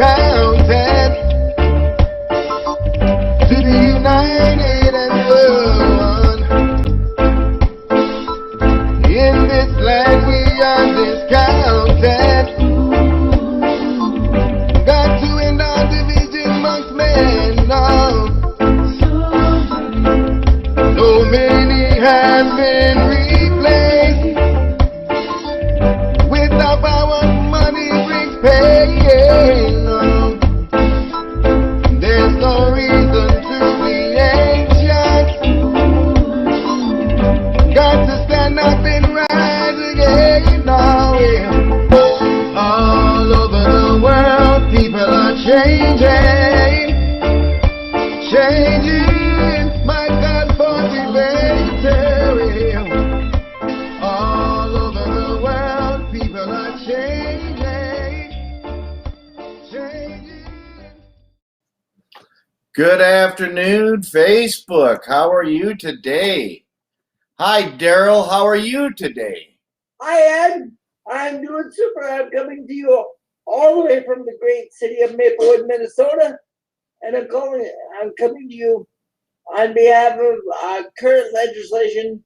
counted to the united and world. In this land we are discounted. Got to end our division amongst men now. So many have been replaced. Without power, money brings pain. There's no reason to be anxious. Got to stand up and rise again now. All over the world, people are changing. Changing, my God, for the better. All over the world, people are changing. Changing. Good afternoon, Facebook. How are you today? Hi, Darrell. How are you today? Hi, Ed. I'm doing super. I'm coming to you all the way from the great city of Maplewood, Minnesota. And I'm coming to you on behalf of current legislation,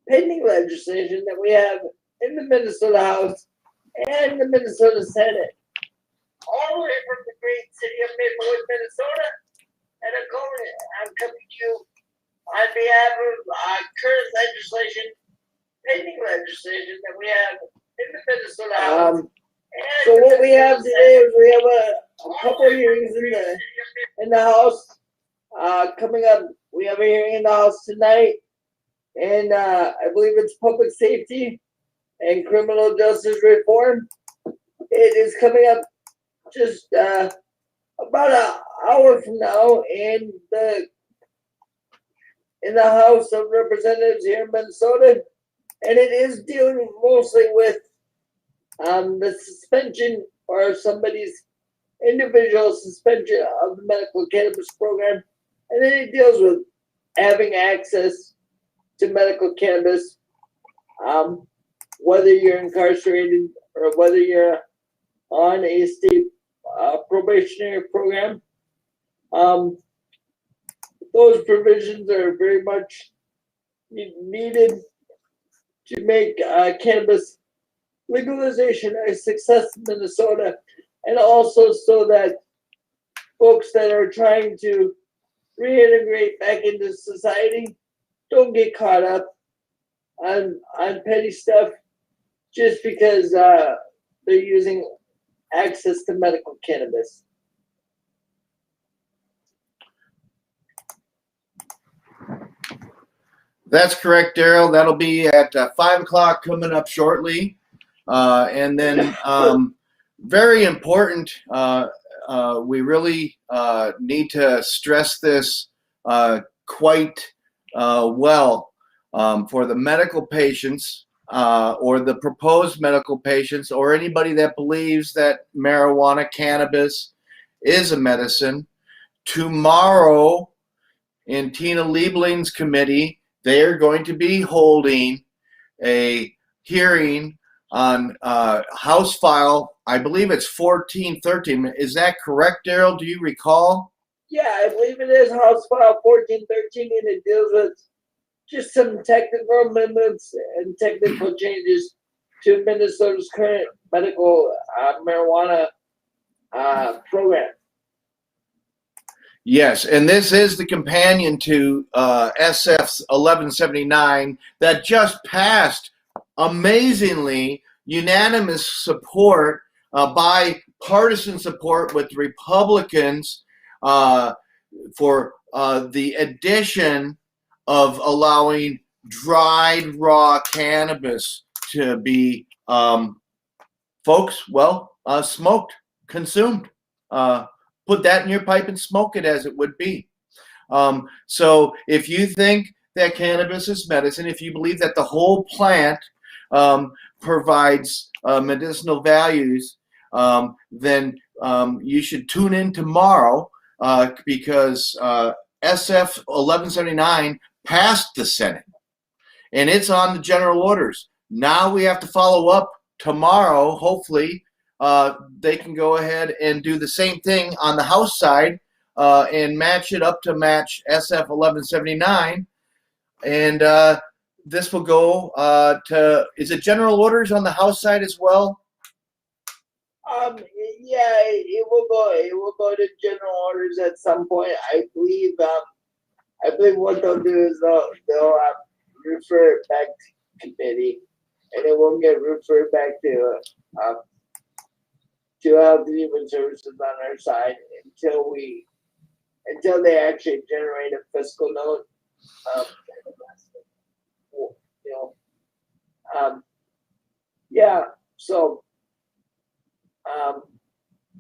pending legislation that we have in the Minnesota House and the Minnesota Senate. All the way from the great city of Maplewood, Minnesota. And I'm coming to you on behalf of current legislation, pending legislation that we have in the Minnesota House. So what we have today is we have a couple of hearings in the House coming up. We have a hearing in the House tonight, and I believe it's public safety and criminal justice reform. It is coming up just about an hour from now in the House of Representatives here in Minnesota, and it is dealing mostly with the suspension or somebody's individual suspension of the medical cannabis program, and then it deals with having access to medical cannabis, whether you're incarcerated or whether you're on a state probationary program. Those provisions are very much needed to make cannabis legalization a success in Minnesota, and also so that folks that are trying to reintegrate back into society don't get caught up on petty stuff just because they're using access to medical cannabis. That's correct, Darrell. That'll be at 5 o'clock coming up shortly. And then very important, we really need to stress this quite well for the medical patients or the proposed medical patients or anybody that believes that marijuana, cannabis is a medicine. Tomorrow in Tina Liebling's committee, they are going to be holding a hearing on House File, I believe it's 1413. Is that correct, Darrell? Do you recall? Yeah, I believe it is House File 1413, and it deals with just some technical amendments and technical changes to Minnesota's current medical marijuana program. Yes, and this is the companion to SF 1179 that just passed amazingly unanimous support, bipartisan support with Republicans for the addition of allowing dried raw cannabis to be, smoked, consumed. Put that in your pipe and smoke it as it would be. So if you think that cannabis is medicine, if you believe that the whole plant provides medicinal values, then you should tune in tomorrow because SF 1179 passed the Senate and it's on the general orders. Now we have to follow up tomorrow, hopefully, they can go ahead and do the same thing on the House side and match it up to match SF 1179. And this will go to, is it general orders on the House side as well? Yeah, it will go. It will go to general orders at some point. I believe. I believe what they'll do is they'll refer it back to committee, and it won't get referred back to Health and Human Services on our side until they actually generate a fiscal note. You know, yeah. So.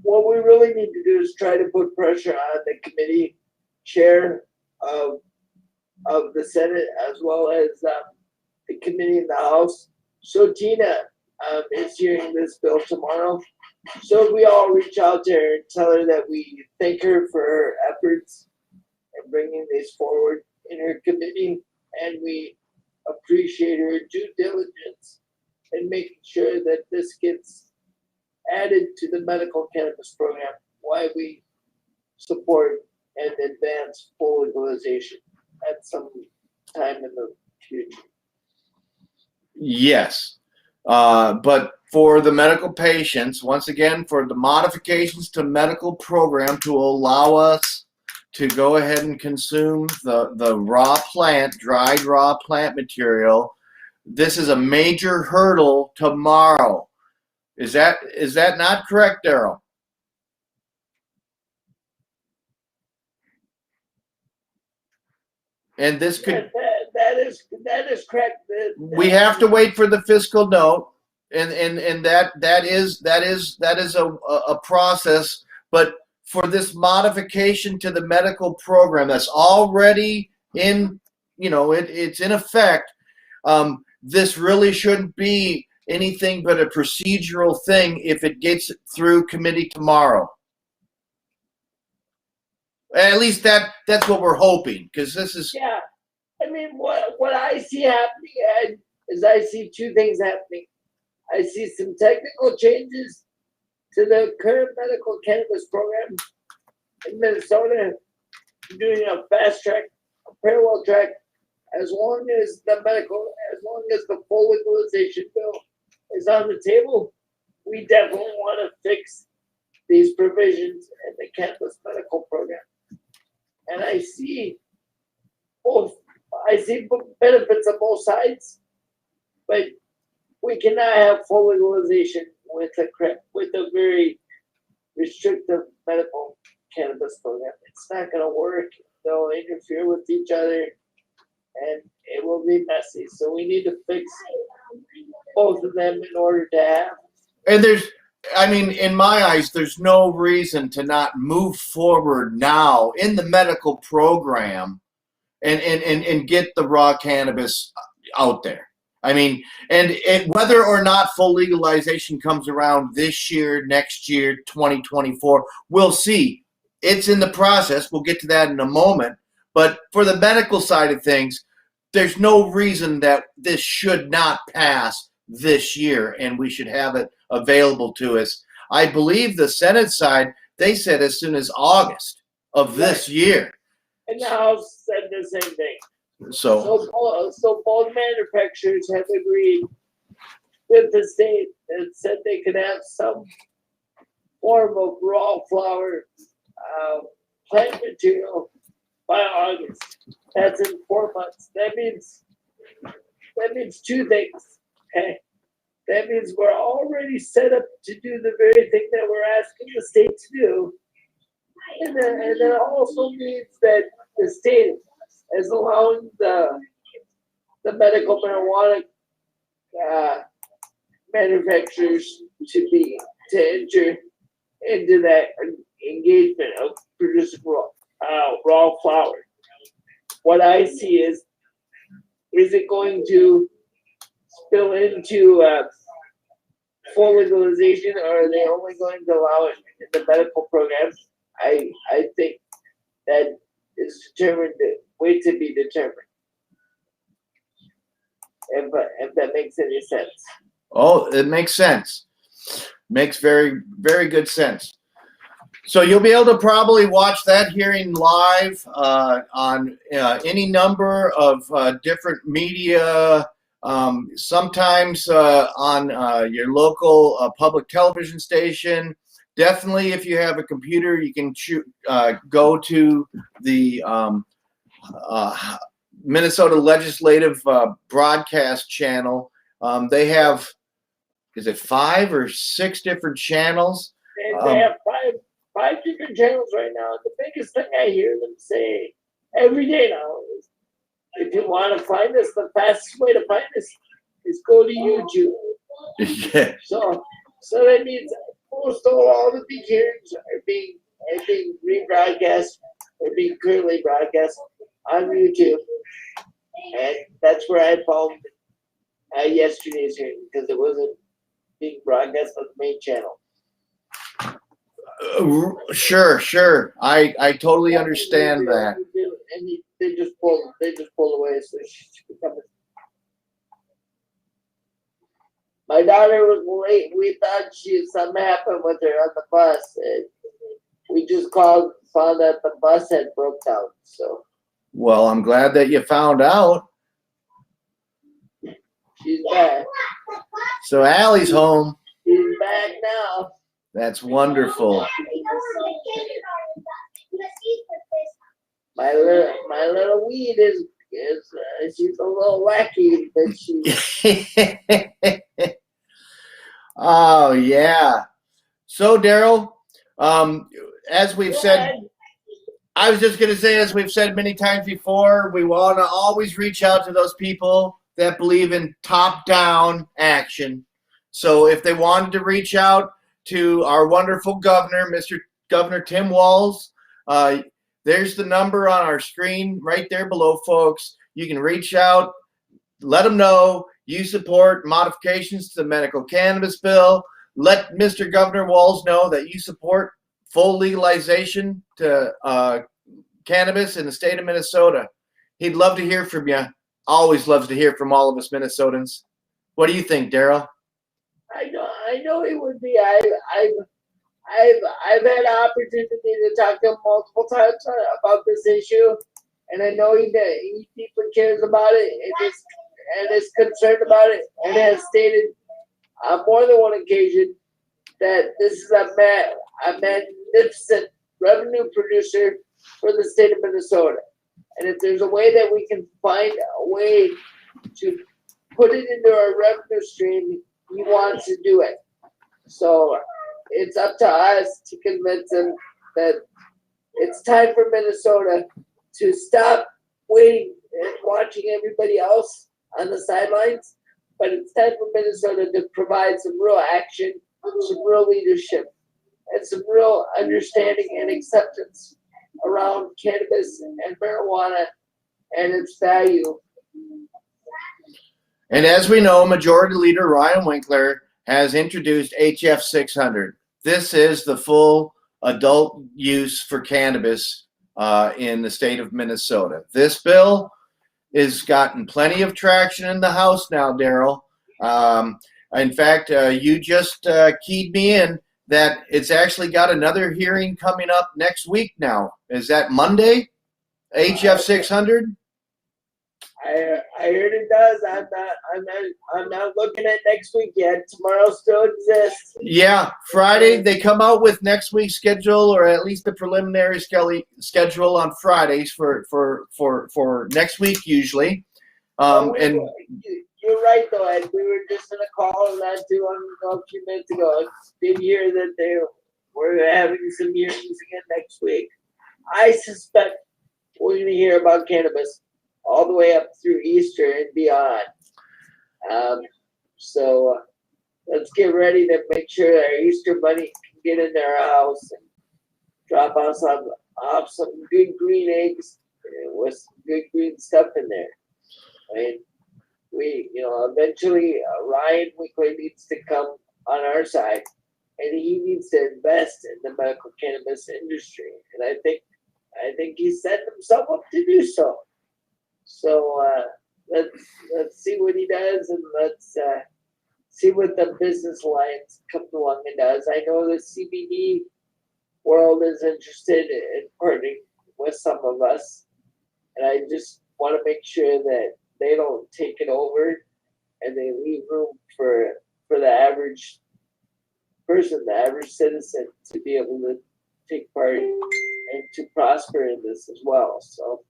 What we really need to do is try to put pressure on the committee chair of the Senate as well as the committee in the House. So Tina is hearing this bill tomorrow. So we all reach out to her and tell her that we thank her for her efforts in bringing this forward in her committee, and we appreciate her due diligence in making sure that this gets added to the medical cannabis program, why we support and advance full legalization at some time in the future. Yes. But for the medical patients, once again, for the modifications to medical program to allow us to go ahead and consume the raw plant, dried raw plant material, this is a major hurdle tomorrow. Is that not correct, Darrell? And this could that is correct. We have to wait for the fiscal note, and that is a process. But for this modification to the medical program that's already in, it's in effect. This really shouldn't be anything but a procedural thing if it gets through committee tomorrow. At least that's what we're hoping, because this is. Yeah, I mean, what I see happening is I see two things happening. I see some technical changes to the current medical cannabis program in Minnesota, doing a fast track, a parallel track, as long as the full legalization bill is on the table. We definitely want to fix these provisions in the cannabis medical program. And I see benefits on both sides, but we cannot have full legalization with a very restrictive medical cannabis program. It's not going to work. They'll interfere with each other, and it will be messy. So we need to fix both of them in order to have. And in my eyes, there's no reason to not move forward now in the medical program and get the raw cannabis out there. And whether or not full legalization comes around this year, next year, 2024, we'll see. It's in the process. We'll get to that in a moment. But for the medical side of things, there's no reason that this should not pass this year, and we should have it available to us. I believe the Senate side, they said as soon as August of this year. And the House said the same thing. So both manufacturers have agreed with the state that said they could have some form of raw flower plant material by August. That's in 4 months. That means two things. Okay, that means we're already set up to do the very thing that we're asking the state to do, and that also means that the state is allowing the medical marijuana manufacturers to enter into that engagement of producing raw flower. What I see is it going to spill into full legalization, or are they only going to allow it in the medical program? I think that is wait to be determined. If that makes any sense. Oh, it makes sense. Makes very, very good sense. So you'll be able to probably watch that hearing live on any number of different media, sometimes on your local public television station. Definitely, if you have a computer, you can go to the Minnesota Legislative Broadcast Channel. They have, is it 5 or 6 different channels? They have five different channels right now. The biggest thing I hear them say every day now is, if you want to find us, the fastest way to find us is go to YouTube. Yeah. So that means most all the big hearings are being rebroadcast or being currently broadcast on YouTube, and that's where I found yesterday's hearing, because it wasn't being broadcast on the main channel. Sure. I totally understand that. And they just pulled away. So she could come in. My daughter was late. We thought something happened with her on the bus. And we just found that the bus had broke down. So. Well, I'm glad that you found out. She's back. So Allie's home. She's back now. That's wonderful. My little weed is she's a little wacky, but she. Oh yeah. So Darrell, as we've said, I was just going to say, as we've said many times before, we want to always reach out to those people that believe in top-down action. So if they wanted to reach out to our wonderful governor, Mr. Governor Tim Walz, there's the number on our screen right there below, folks. You can reach out, let them know you support modifications to the medical cannabis bill. Let Mr. Governor Walz know that you support full legalization to cannabis in the state of Minnesota. He'd love to hear from you. Always loves to hear from all of us Minnesotans. What do you think, Darrell? I know he would be. I've had an opportunity to talk to him multiple times about this issue, and I know he deeply cares about it and is concerned about it, and has stated on more than one occasion that this is a magnificent revenue producer for the state of Minnesota. And if there's a way that we can find a way to put it into our revenue stream, he wants to do it. So it's up to us to convince him that it's time for Minnesota to stop waiting and watching everybody else on the sidelines, but it's time for Minnesota to provide some real action, some real leadership, and some real understanding and acceptance around cannabis and marijuana and its value. And as we know, Majority Leader Ryan Winkler has introduced HF 600. This is the full adult use for cannabis in the state of Minnesota. This bill has gotten plenty of traction in the House now, Darrell. In fact, you just keyed me in that it's actually got another hearing coming up next week now. Is that Monday? HF 600? I heard it does. I'm not looking at next week yet. Tomorrow still exists. Yeah, Friday they come out with next week's schedule, or at least the preliminary schedule on Fridays for next week usually. And you're right though, Ed. We were just in a call on that too a few minutes ago. Did hear that they were having some hearings again next week. I suspect we're going to hear about cannabis all the way up through Easter and beyond. So let's get ready to make sure that our Easter bunny can get into our house and drop off some good green eggs with some good green stuff in there. And we, eventually Ryan Winkler needs to come on our side, and he needs to invest in the medical cannabis industry. And I think he set himself up to do so. So let's see what he does, and let's see what the business alliance comes along and does. I know the CBD world is interested in partnering with some of us, and I just want to make sure that they don't take it over and they leave room for the average person, the average citizen, to be able to take part and to prosper in this as well. So,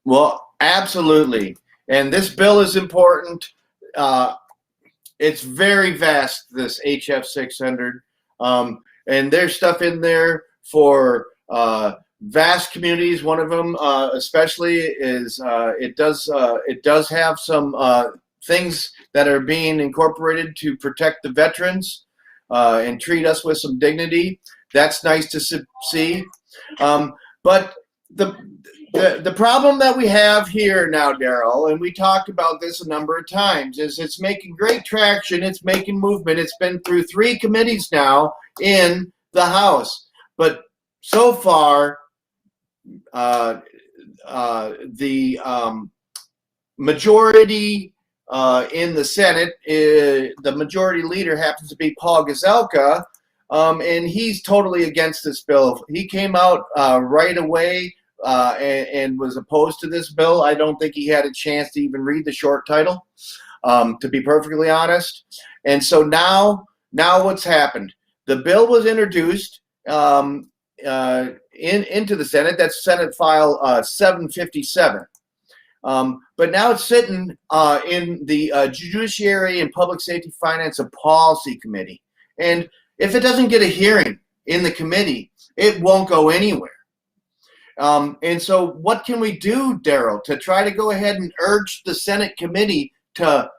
well, absolutely. And this bill is important. It's very vast, this HF 600. And there's stuff in there for vast communities. One of them, especially, is it does have some things that are being incorporated to protect the veterans and treat us with some dignity. That's nice to see. But the problem that we have here now, Darrell, and we talked about this a number of times, is it's making great traction. It's making movement. It's been through 3 committees now in the House. But so far, the majority in the Senate, the majority leader happens to be Paul Gazelka, and he's totally against this bill. He came out right away and was opposed to this bill. I don't think he had a chance to even read the short title, to be perfectly honest. And so now what's happened? The bill was introduced into the Senate. That's Senate File 757. But now it's sitting in the Judiciary and Public Safety, Finance, and Policy Committee. And if it doesn't get a hearing in the committee, it won't go anywhere. And so what can we do, Darrell, to try to go ahead and urge the Senate committee to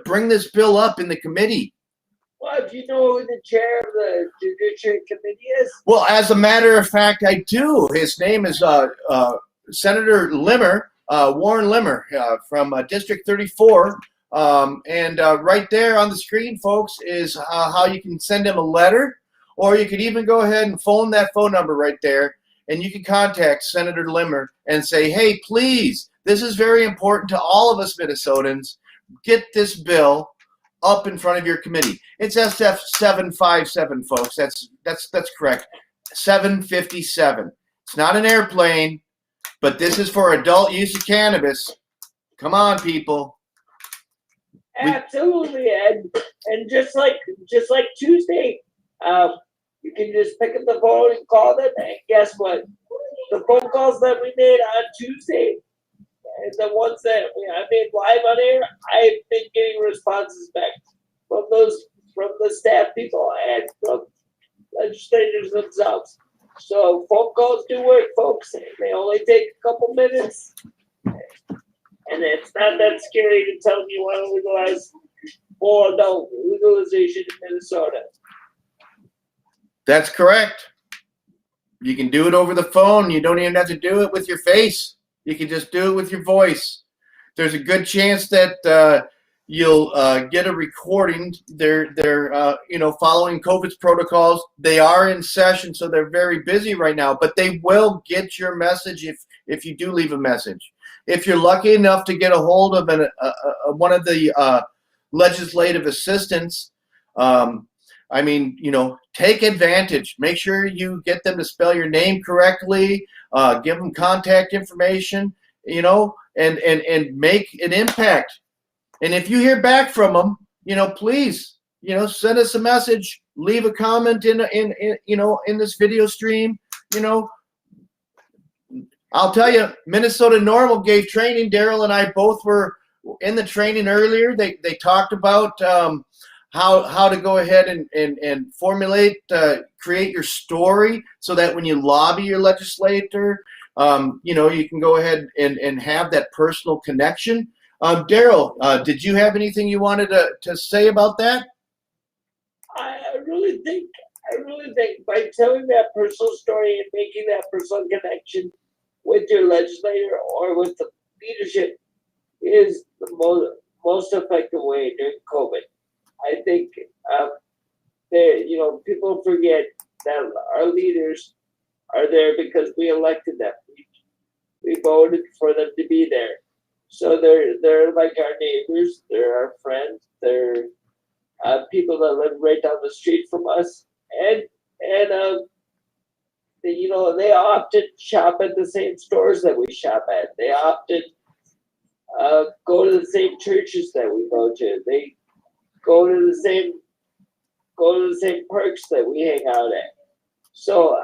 bring this bill up in the committee? well, do you know who the chair of the Judiciary Committee is? Well, as a matter of fact, I do. His name is Senator Limmer, Warren Limmer, from District 34. And right there on the screen, folks, is how you can send him a letter, or you could even go ahead and phone that phone number right there, and you can contact Senator Limmer and say, hey, please, this is very important to all of us Minnesotans. Get this bill up in front of your committee. It's SF 757, folks. That's correct. 757. It's not an airplane, but this is for adult use of cannabis. Come on, people. Absolutely, and just like Tuesday, you can just pick up the phone and call them, and guess what? The phone calls that we made on Tuesday, and the ones that I made live on air, I've been getting responses back from the staff people and from legislators themselves. So phone calls do work, folks. They only take a couple minutes. And it's not that scary to tell me you want to legalize or adult legalization in Minnesota. That's correct. You can do it over the phone. You don't even have to do it with your face. You can just do it with your voice. There's a good chance that you'll get a recording. They're following COVID's protocols. They are in session, so they're very busy right now. But they will get your message if you do leave a message. If you're lucky enough to get a hold of one of the legislative assistants, take advantage. Make sure you get them to spell your name correctly. Give them contact information, and make an impact. And if you hear back from them, please, send us a message. Leave a comment in this video stream. I'll tell you, Minnesota Normal gave training. Darrell and I both were in the training earlier. They talked about how to go ahead and formulate, create your story so that when you lobby your legislator, you can go ahead and have that personal connection. Darrell, did you have anything you wanted to say about that? I really think by telling that personal story and making that personal connection with your legislator or with the leadership is the most effective way during COVID. I think people forget that our leaders are there because we elected them. We voted for them to be there. So they're like our neighbors, they're our friends, they're people that live right down the street from us, and they often shop at the same stores that we shop at. They often go to the same churches that we go to. They go to the same parks that we hang out at. So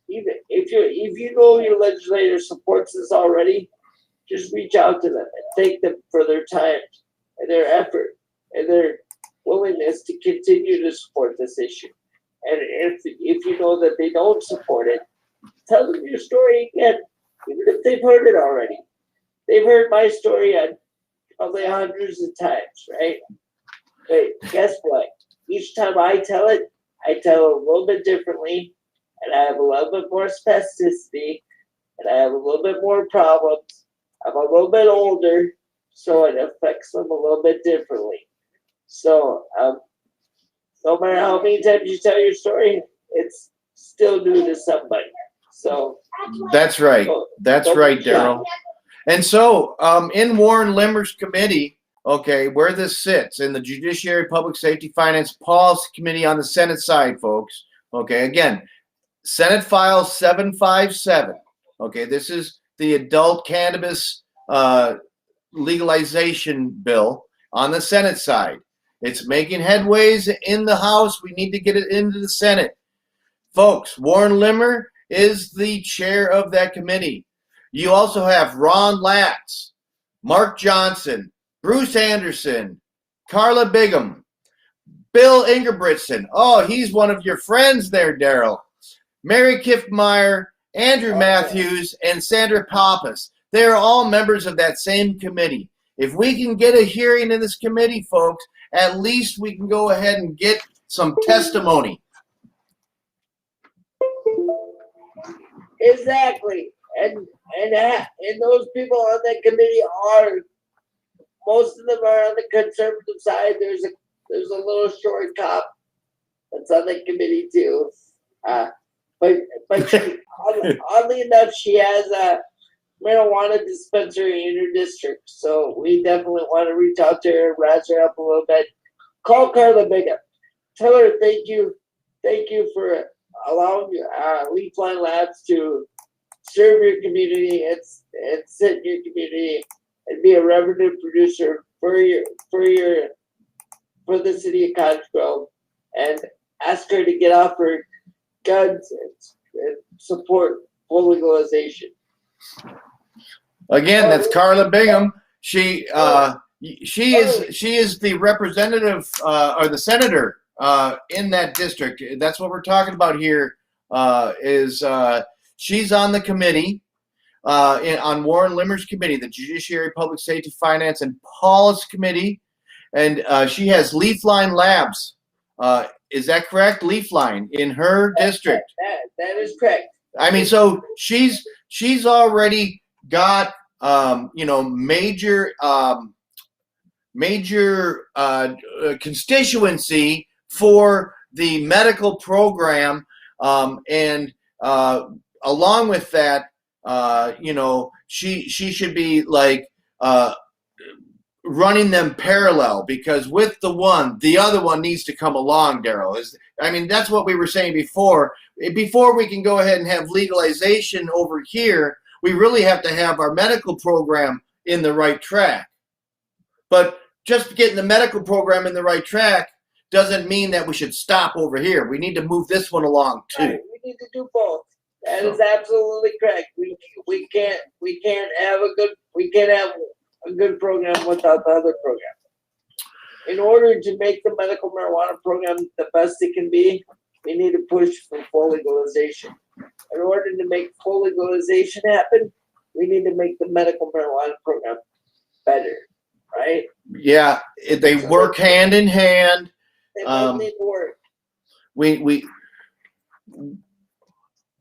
even if you know your legislator supports this already, just reach out to them and thank them for their time and their effort and their willingness to continue to support this issue. And if you know that they don't support it, tell them your story again, even if they've heard it already. They've heard my story probably hundreds of times, right? But guess what? Each time I tell it a little bit differently, and I have a little bit more specificity, and I have a little bit more problems. I'm a little bit older, so it affects them a little bit differently. So no matter how many times you tell your story, it's still new to somebody. So that's right. That's right, Darrell. And so in Warren Limmer's committee, okay, where this sits in the Judiciary, Public Safety, Finance, Policy Committee on the Senate side, folks. Okay, again, Senate File 757. Okay, this is the adult cannabis legalization bill on the Senate side. It's making headways in the House. We need to get it into the Senate. Folks, Warren Limmer is the chair of that committee. You also have Ron Latz, Mark Johnson, Bruce Anderson, Carla Bigham, Bill Ingebrigtsen. Oh, he's one of your friends there, Darrell. Mary Kiffmeyer, Andrew Matthews, and Sandra Pappas. They are all members of that same committee. If we can get a hearing in this committee, folks, at least we can go ahead and get some testimony. Exactly. And those people on that committee most of them are on the conservative side. There's a little short cop that's on the committee too. But she, oddly enough, she has a marijuana dispensary in her district. So we definitely want to reach out to her and razz her up a little bit. Call Carla Bigham. Tell her thank you for allowing Leafline Labs to serve your community and sit in your community and be a revenue producer for the city of Cottage Grove, and ask her to get off her guns and support full legalization. Again, that's Carla Bigham. She is the representative or the senator in that district. That's what we're talking about here. She's on the committee, on Warren Limmer's committee, the Judiciary, Public Safety, Finance, and Policy Committee, and she has Leafline Labs. Is that correct? Leafline in her district. That is correct. I mean, so she's already got major constituency for the medical program, and along with that, she should be like running them parallel, because with the other one needs to come along, Darrell. That's what we were saying before. Before we can go ahead and have legalization over here, we really have to have our medical program in the right track. But just getting the medical program in the right track doesn't mean that we should stop over here. We need to move this one along too. Right, we need to do both. That is absolutely correct. We can't have a good program without the other program. In order to make the medical marijuana program the best it can be, we need to push for full legalization. In order to make full legalization happen, we need to make the medical marijuana program better, right? Yeah, they work hand in hand. They both need to work. We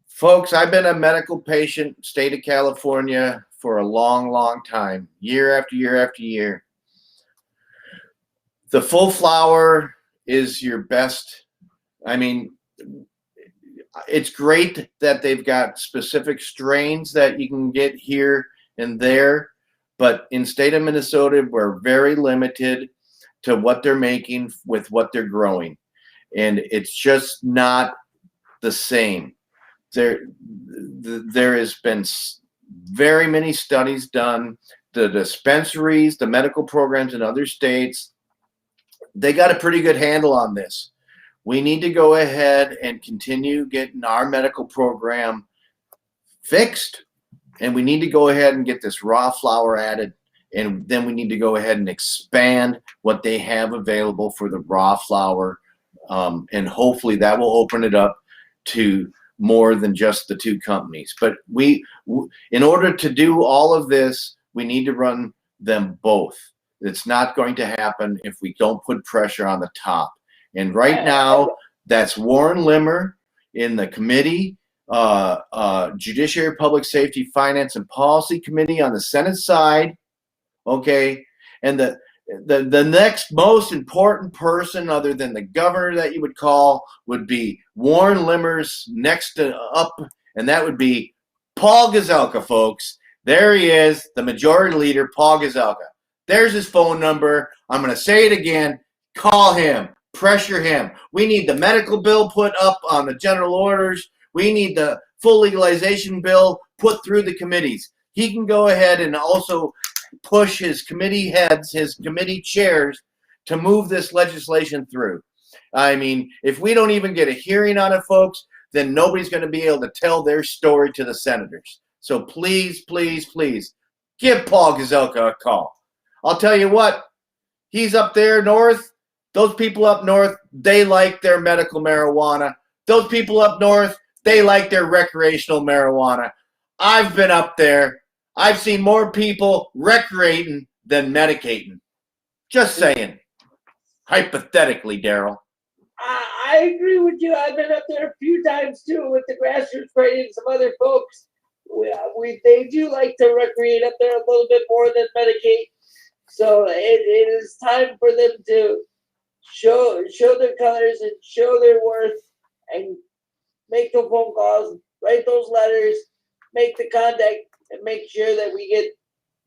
folks, I've been a medical patient, state of California, for a long, long time, year after year after year. The full flower is your best. It's great that they've got specific strains that you can get here and there, But in state of Minnesota, we're very limited to what they're making with what they're growing. And it's just not the same. There has been very many studies done. The dispensaries, the medical programs in other states, they got a pretty good handle on this. We need to go ahead and continue getting our medical program fixed, and we need to go ahead and get this raw flour added, and then we need to go ahead and expand what they have available for the raw flour, and hopefully that will open it up to more than just the two companies. But in order to do all of this, we need to run them both. It's not going to happen if we don't put pressure on the top. And right now, that's Warren Limmer in the committee, Judiciary, Public Safety, Finance, and Policy Committee on the Senate side. Okay, and the next most important person, other than the governor that you would call, would be Warren Limmer's next up, and that would be Paul Gazelka, folks. There he is, the majority leader, Paul Gazelka. There's his phone number. I'm going to say it again. Call him. Pressure him. We need the medical bill put up on the general orders. We need the full legalization bill put through the committees. He can go ahead and also push his committee heads, his committee chairs, to move this legislation through. I mean, if we don't even get a hearing on it, folks, then nobody's going to be able to tell their story to the senators. So please, please, please, give Paul Gazelka a call. I'll tell you what, he's up there north. Those people up north, they like their medical marijuana. Those people up north, they like their recreational marijuana. I've been up there. I've seen more people recreating than medicating. Just saying. Hypothetically, Darrell. I agree with you. I've been up there a few times too with the grassroots party and some other folks. They do like to recreate up there a little bit more than medicate. So it is time for them to show their colors and show their worth and make the phone calls, write those letters, make the contact, and make sure that we get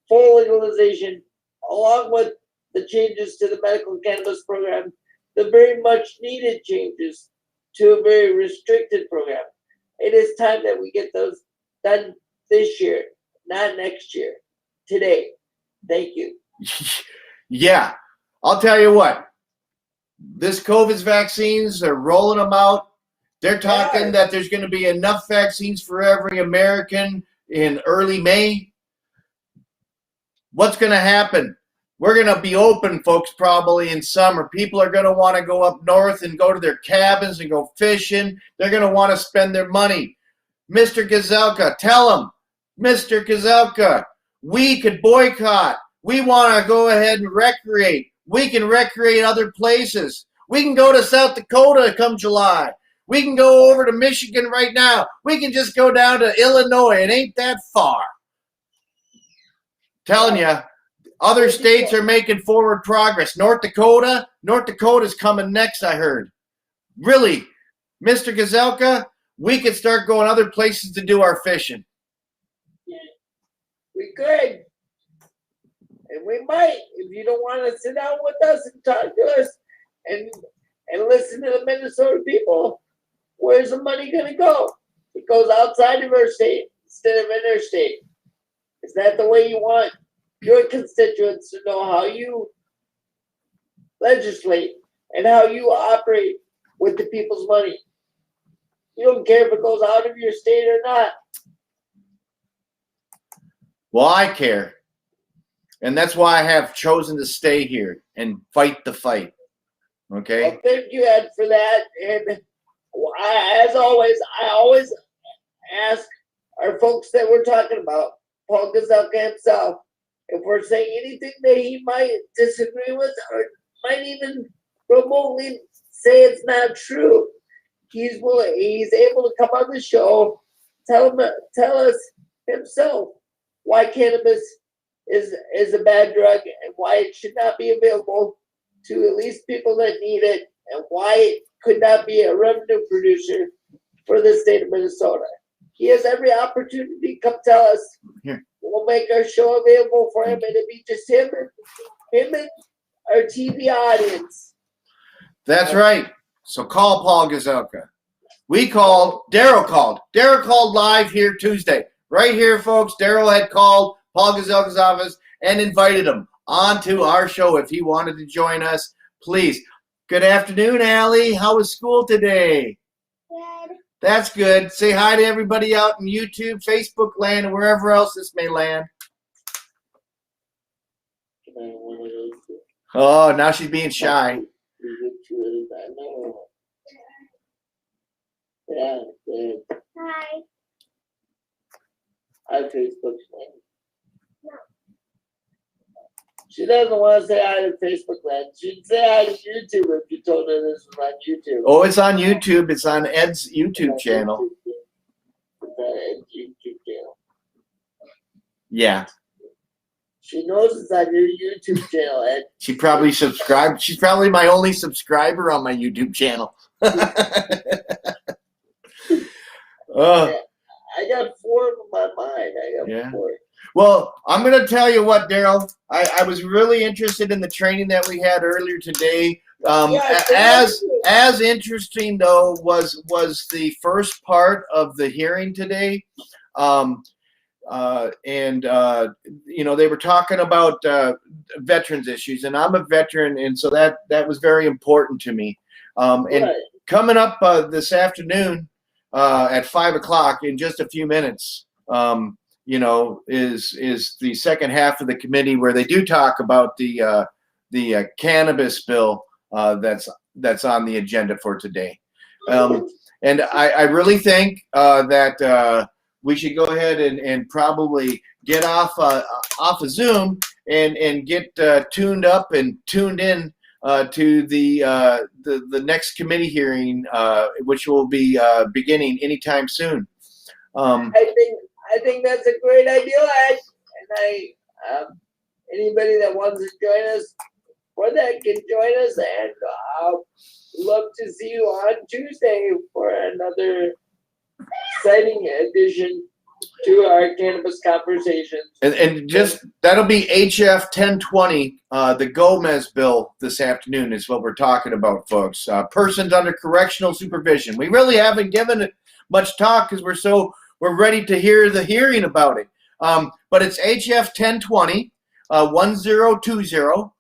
full legalization along with the changes to the medical cannabis program, the very much needed changes to a very restricted program. It is time that we get those done this year, not next year. Today. Thank you. Yeah, I'll tell you what. This COVID vaccines, they're rolling them out. They're talking that there's going to be enough vaccines for every American in early May. What's going to happen? We're going to be open, folks, probably in summer. People are going to want to go up north and go to their cabins and go fishing. They're going to want to spend their money. Mr. Gazelka, tell them, Mr. Gazelka, we could boycott. We want to go ahead and recreate. We can recreate other places. We can go to South Dakota come July. We can go over to Michigan right now. We can just go down to Illinois. It ain't that far. Telling you, other states are making forward progress. North Dakota's coming next, I heard. Really, Mr. Gazelka, we could start going other places to do our fishing. We could. And we might, if you don't want to sit down with us and talk to us and listen to the Minnesota people, where's the money going to go? It goes outside of our state instead of in our state. Is that the way you want your constituents to know how you legislate and how you operate with the people's money? You don't care if it goes out of your state or not. Well, I care. And that's why I have chosen to stay here and fight the fight. Okay? Well, thank you, Ed, for that. And as always, I always ask our folks that we're talking about, Paul Gazelka himself, if we're saying anything that he might disagree with or might even remotely say it's not true, he's able to come on the show, tell us himself why cannabis is a bad drug and why it should not be available to at least people that need it and why it could not be a revenue producer for the state of Minnesota. He has every opportunity to come tell us we'll make our show available for him, and it'll be just him and our TV audience. That's right. So call Paul Gazelka. Darrell called. Darrell called live here Tuesday. Right here, folks. Darrell had called Paul Gazelka's office and invited him onto our show if he wanted to join us. Please. Good afternoon, Allie. How was school today? Good. That's good. Say hi to everybody out in YouTube, Facebook land, and wherever else this may land. Oh, now she's being shy. Yeah, Hi. I have Facebook land. She doesn't want to say hi to Facebook land. She'd say hi to YouTube if you told her this was on YouTube. Oh, it's on YouTube. It's on Ed's YouTube channel. It's on Ed's YouTube channel. Yeah. She knows it's on your YouTube channel, Ed. She probably subscribed. She's probably my only subscriber on my YouTube channel. Oh. I got 4 of them on mine. I got 4. Well, I'm going to tell you what, Darrell. I was really interested in the training that we had earlier today. As interesting though was the first part of the hearing today, you know, they were talking about veterans issues, and I'm a veteran, and so that was very important to me. And coming up this afternoon at 5 o'clock in just a few minutes. You know, is the second half of the committee where they do talk about the cannabis bill that's on the agenda for today. And I really think that we should go ahead and probably get off of Zoom and get tuned up and tuned in to the next committee hearing, which will be beginning anytime soon. I think that's a great idea, Ed. And anybody that wants to join us for that can join us, and I'll love to see you on Tuesday for another exciting addition to our cannabis conversations. And just that'll be HF 1020, the Gomez bill this afternoon is what we're talking about, folks. Persons under correctional supervision. We really haven't given it much talk because we're ready to hear the hearing about it. But it's HF 1020, 1020,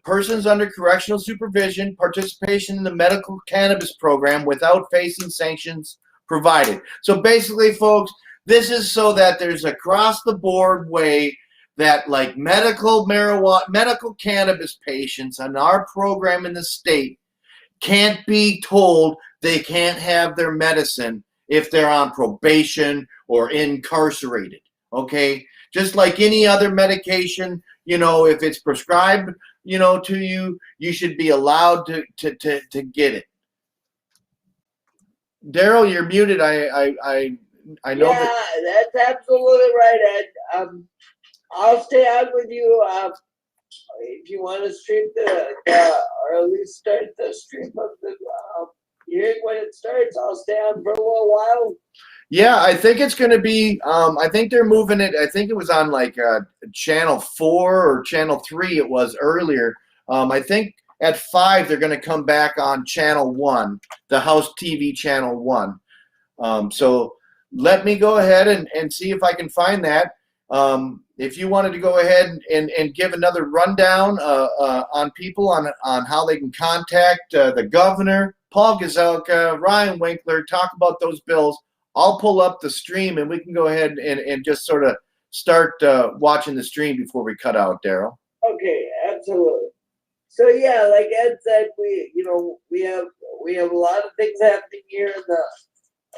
persons under correctional supervision, participation in the medical cannabis program without facing sanctions provided. So basically, folks, this is so that there's across the board way that like medical cannabis patients on our program in the state can't be told they can't have their medicine if they're on probation or incarcerated, okay? Just like any other medication, you know, if it's prescribed, you know, to you, you should be allowed to get it. Darrell, you're muted. I know. Yeah, that's absolutely right, Ed. I'll stay on with you if you want to stream or at least start the stream of the hearing when it starts. I'll stay on for a little while. Yeah, I think it's going to be. I think they're moving it. I think it was on like channel 4 or channel 3. It was earlier. I think at 5 they're going to come back on channel 1, the House TV channel 1. So let me go ahead and see if I can find that. If you wanted to go ahead and give another rundown on people on how they can contact the governor, Paul Gazelka, Ryan Winkler, talk about those bills, I'll pull up the stream and we can go ahead and just sort of start watching the stream before we cut out, Darrell. Okay, absolutely. So yeah, like Ed said, we have a lot of things happening here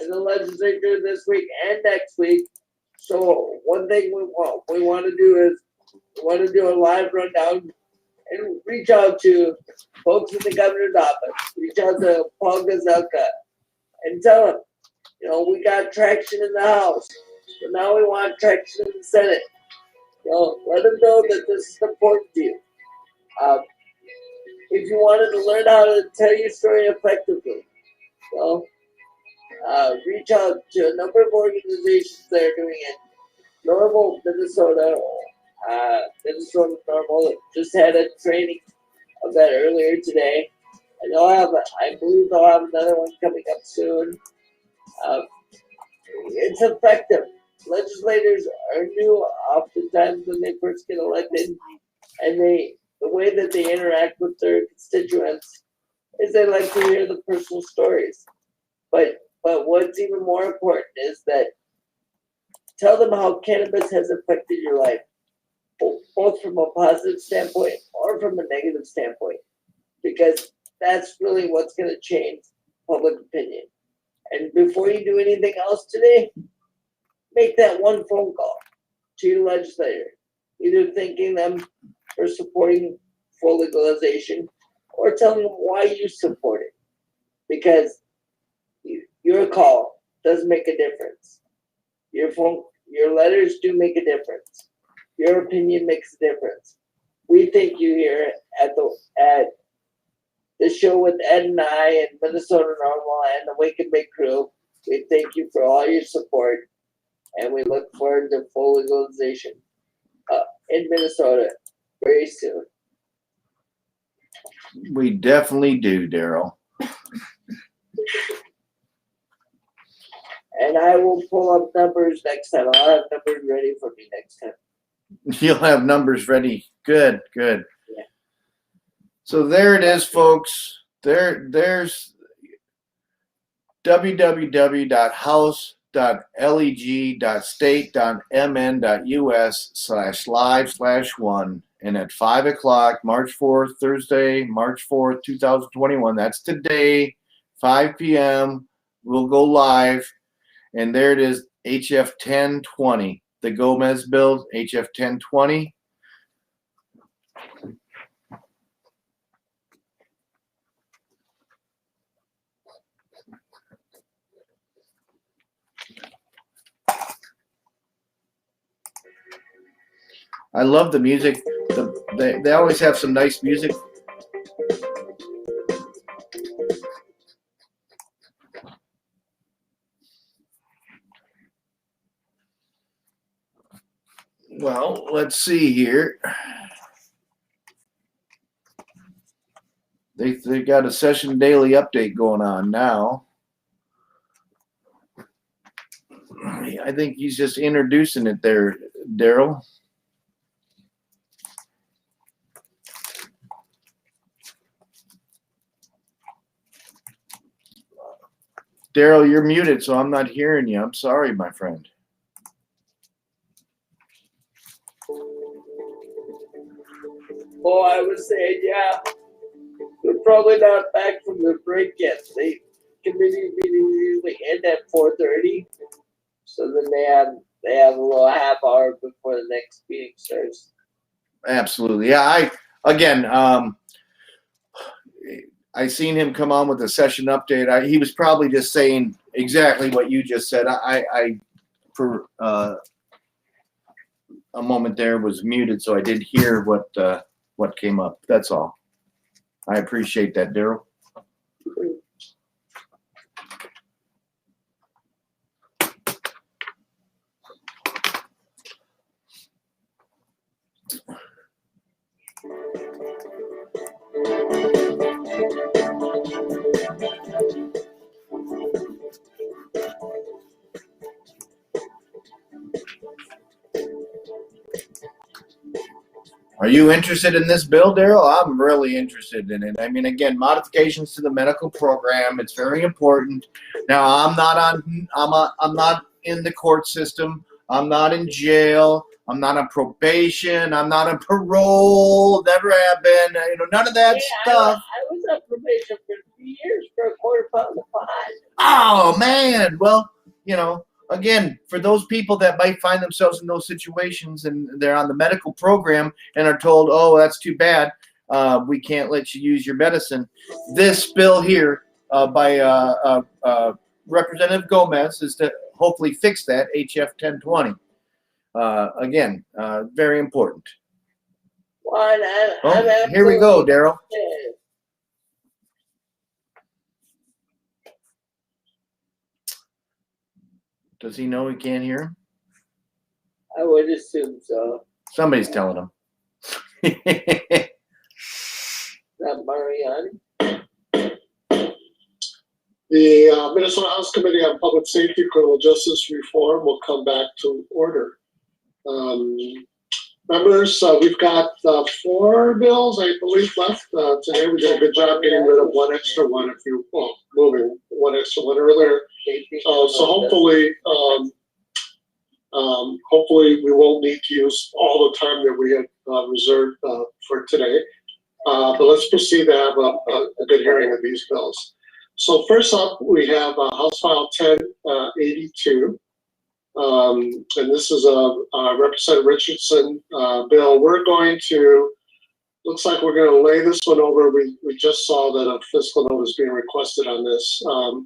in the legislature this week and next week. So one thing we want to do is a live rundown and reach out to folks in the governor's office. Reach out to Paul Gazelka and tell him, we got traction in the House, so now we want traction in the Senate. Let them know that this is important to you. If you wanted to learn how to tell your story effectively, reach out to a number of organizations that are doing it. Normal, Minnesota, Minnesota Normal just had a training of that earlier today. And I believe they'll have another one coming up soon. Uh, it's effective. Legislators are new oftentimes when they first get elected, and the way that they interact with their constituents is they like to hear the personal stories. But what's even more important is that tell them how cannabis has affected your life, both from a positive standpoint or from a negative standpoint, because that's really what's going to change public opinion. And before you do anything else today, make that one phone call to your legislator, either thanking them for supporting full legalization or telling them why you support it. Because your call does make a difference. Your letters do make a difference. Your opinion makes a difference. We thank you here at the show with Ed and I and Minnesota Normal and the Wake and Bake crew. We thank you for all your support, and we look forward to full legalization in Minnesota very soon. We definitely do, Darrell. And I will pull up numbers next time. I'll have numbers ready for me next time. You'll have numbers ready. Good, good. Yeah. So there it is, folks. There's www.house.leg.state.mn.us/live/1. And at 5 o'clock, March 4th, Thursday, March 4th, 2021, that's today, 5 p.m., we'll go live. And there it is, HF 1020, the Gomez bill, HF 1020. I love the music. They always have some nice music. Well, let's see here. They got a session daily update going on now. I think he's just introducing it there, Darrell. Darrell, you're muted, so I'm not hearing you. I'm sorry, my friend. Oh, I was saying, yeah, we're probably not back from the break yet. The committee meetings usually end at 4:30, so then they have a little half hour before the next meeting starts. Absolutely, yeah. I seen him come on with a session update. He was probably just saying exactly what you just said. I for a moment there was muted, so I did hear what came up. That's all. I appreciate that, Darrell. Are you interested in this bill, Darrell? I'm really interested in it. I mean, again, modifications to the medical program. It's very important. Now, I'm not in the court system. I'm not in jail. I'm not on probation. I'm not on parole. Never have been. None of that stuff. I was on probation for 3 years for a quarter pound of pot. Oh man. Well, again, for those people that might find themselves in those situations and they're on the medical program and are told, oh, that's too bad, we can't let you use your medicine. This bill here by Representative Gomez is to hopefully fix that, HF 1020. Again, very important. Well, here we go, Darrell. Does he know he can't hear him? I I would assume so. Somebody's telling them. Not Mariani. The Minnesota House Committee on Public Safety, Criminal Justice Reform will come back to order. Members, we've got 4 bills, I believe, left. Today we did a good job getting rid of one extra one, moving one extra one earlier. So hopefully we won't need to use all the time that we had reserved for today. But let's proceed to have a good hearing of these bills. So first up, we have House File 1082. And this is a Representative Richardson bill. Looks like we're going to lay this one over. We just saw that a fiscal note is being requested on this. But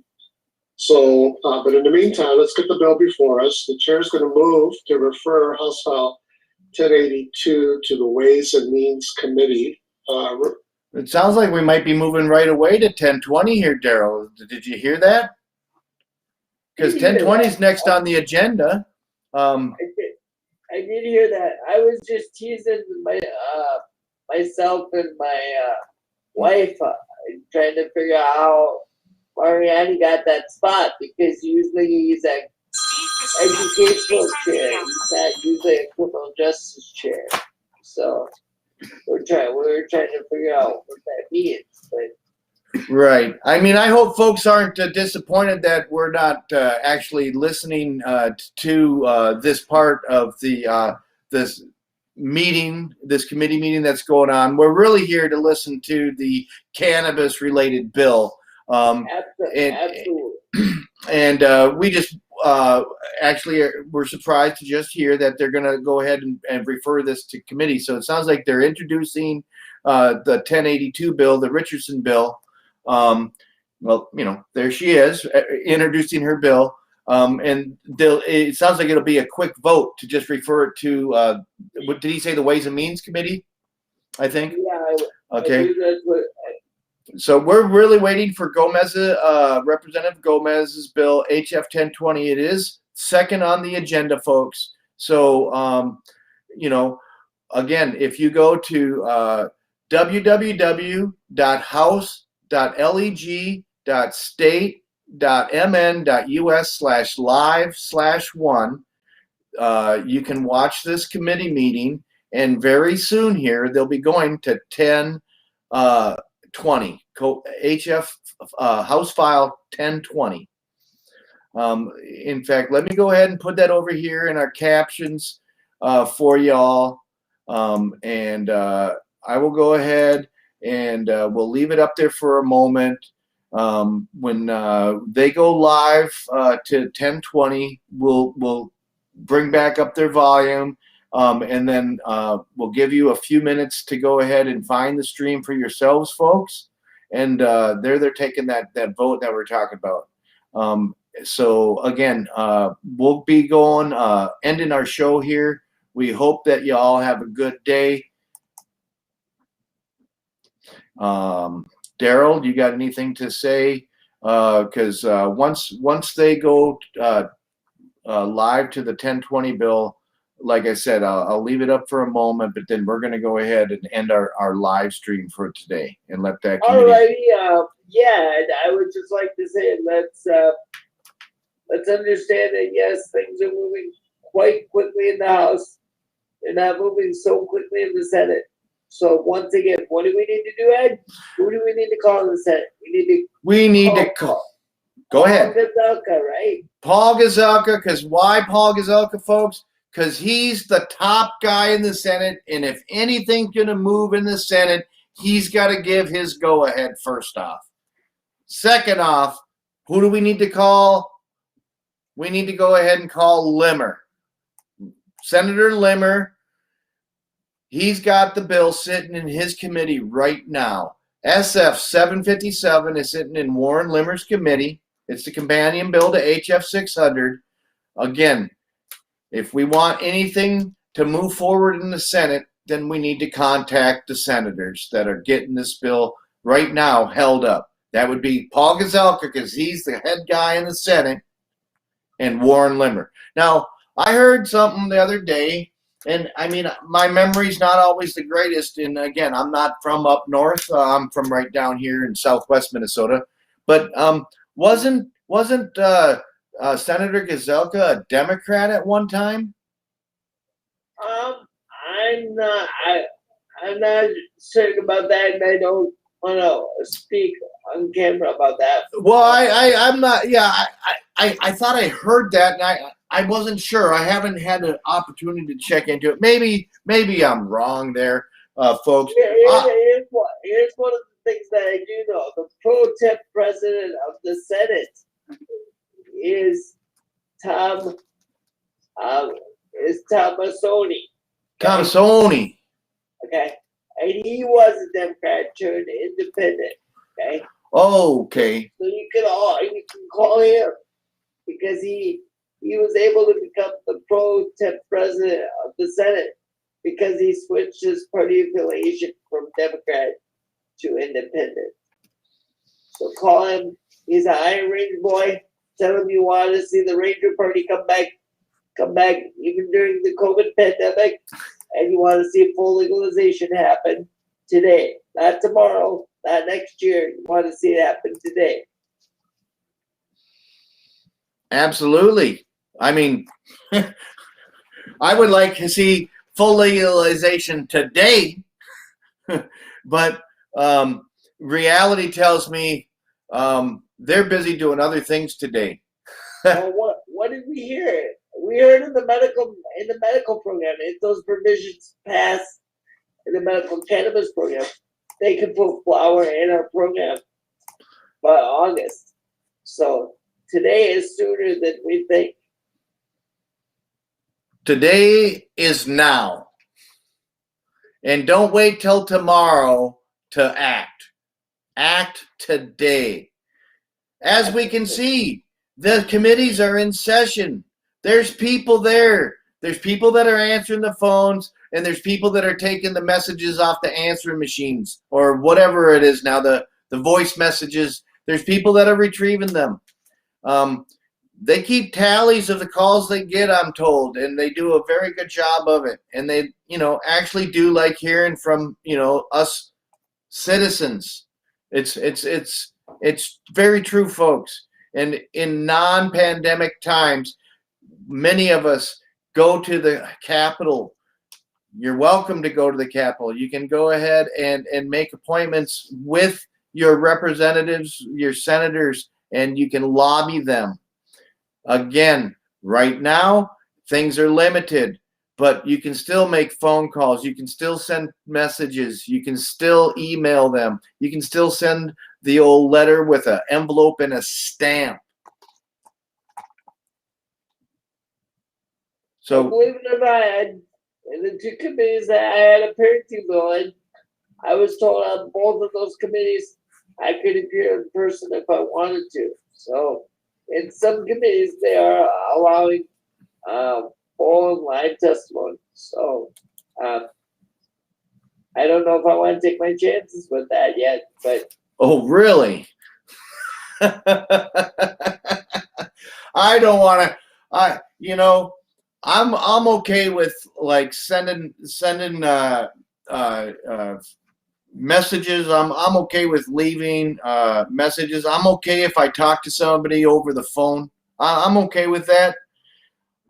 in the meantime, let's get the bill before us. The chair is going to move to refer House File 1082 to the Ways and Means Committee. It sounds like we might be moving right away to 1020 here, Darrell. Did you hear that? Because 1020 is next on the agenda. I did hear that. I was just teasing myself and my wife, trying to figure out how Mariani got that spot, because usually he's an educational chair. He's not usually a criminal justice chair. So we're trying to figure out what that means. But Right. I mean, I hope folks aren't disappointed that we're not actually listening to this part of the this committee meeting that's going on. We're really here to listen to the cannabis-related bill. Absolutely. And we just actually we're surprised to just hear that they're going to go ahead and refer this to committee. So it sounds like they're introducing the 1082 bill, the Richardson bill. Well, there she is introducing her bill. And it sounds like it'll be a quick vote to just refer it to, what did he say, the Ways and Means Committee, I think? Yeah. Okay. So we're really waiting for Representative Gomez's bill, HF 1020. It is second on the agenda, folks. So, again, if you go to www.house.leg.state.mn.us/live/1, you can watch this committee meeting, and very soon here they'll be going to 1020 HF House File 1020. In fact, let me go ahead and put that over here in our captions for y'all, and I will go ahead and we'll leave it up there for a moment. When they go live to 1020, we'll bring back up their volume, and then we'll give you a few minutes to go ahead and find the stream for yourselves, folks. And they're taking that vote that we're talking about. So again, we'll be going ending our show here. We hope that you all have a good day. Darrell, you got anything to say? Because once they go live to the 1020 bill, like I said, I'll leave it up for a moment, but then we're going to go ahead and end our live stream for today and let that committee. Alrighty, yeah, I would just like to say let's understand that yes, things are moving quite quickly in the House. They're not moving so quickly in the Senate. So once again, what do we need to do, Ed? Who do we need to call in the Senate? We need to call. Go ahead. Paul Gazelka, right? Paul Gazelka, because why Paul Gazelka, folks? Because he's the top guy in the Senate, and if anything's going to move in the Senate, he's got to give his go-ahead first off. Second off, who do we need to call? We need to go ahead and call Limmer. Senator Limmer. He's got the bill sitting in his committee right now. SF 757 is sitting in Warren Limmer's committee. It's the companion bill to HF 600. Again, if we want anything to move forward in the Senate, then we need to contact the senators that are getting this bill right now held up. That would be Paul Gazelka, because he's the head guy in the Senate, and Warren Limmer. Now, I heard something the other day, and I mean, my memory's not always the greatest. And again, I'm not from up north. I'm from right down here in Southwest Minnesota. But wasn't Senator Gazelka a Democrat at one time? I'm not. I'm not certain about that, and I don't want to speak on camera about that. Well, I'm not. Yeah, I thought I heard that, and I wasn't sure. I haven't had an opportunity to check into it. Maybe I'm wrong there, folks. Here's one of the things that I do know. The pro temp president of the Senate is Tom Massoni. Tom Sony. Okay, and he was a Democrat turned independent. Okay. Oh, okay. So you can call him because he was able to become the pro temp president of the Senate because he switched his party affiliation from Democrat to independent. So call him. He's an Iron Ranger boy. Tell him you want to see the Ranger Party come back even during the COVID pandemic, and you want to see full legalization happen today, not tomorrow, not next year. You want to see it happen today. Absolutely. I mean, I would like to see full legalization today, but reality tells me they're busy doing other things today. Well, what did we hear? We heard in the medical program, if those provisions pass in the medical cannabis program, they can put flower in our program by August. So today is sooner than we think. Today is now. And don't wait till tomorrow to act. Act today. As we can see, the committees are in session. There's people there. There's people that are answering the phones, and there's people that are taking the messages off the answering machines or whatever it is now, the voice messages. There's people that are retrieving them. They keep tallies of the calls they get, I'm told, and they do a very good job of it. And they, actually do like hearing from, us citizens. It's very true, folks. And in non-pandemic times, many of us go to the Capitol. You're welcome to go to the Capitol. You can go ahead and make appointments with your representatives, your senators, and you can lobby them. Again, right now, things are limited, but you can still make phone calls. You can still send messages. You can still email them. You can still send the old letter with an envelope and a stamp. So, believe it or not, in the two committees that I had a parenting bill in, I was told on both of those committees I could appear in person if I wanted to. So in some committees, they are allowing full and live testimony. So I don't know if I want to take my chances with that yet, but. Oh, really? I don't want to, I'm okay with like sending messages. I'm okay with leaving messages. I'm okay if I talk to somebody over the phone. I'm okay with that.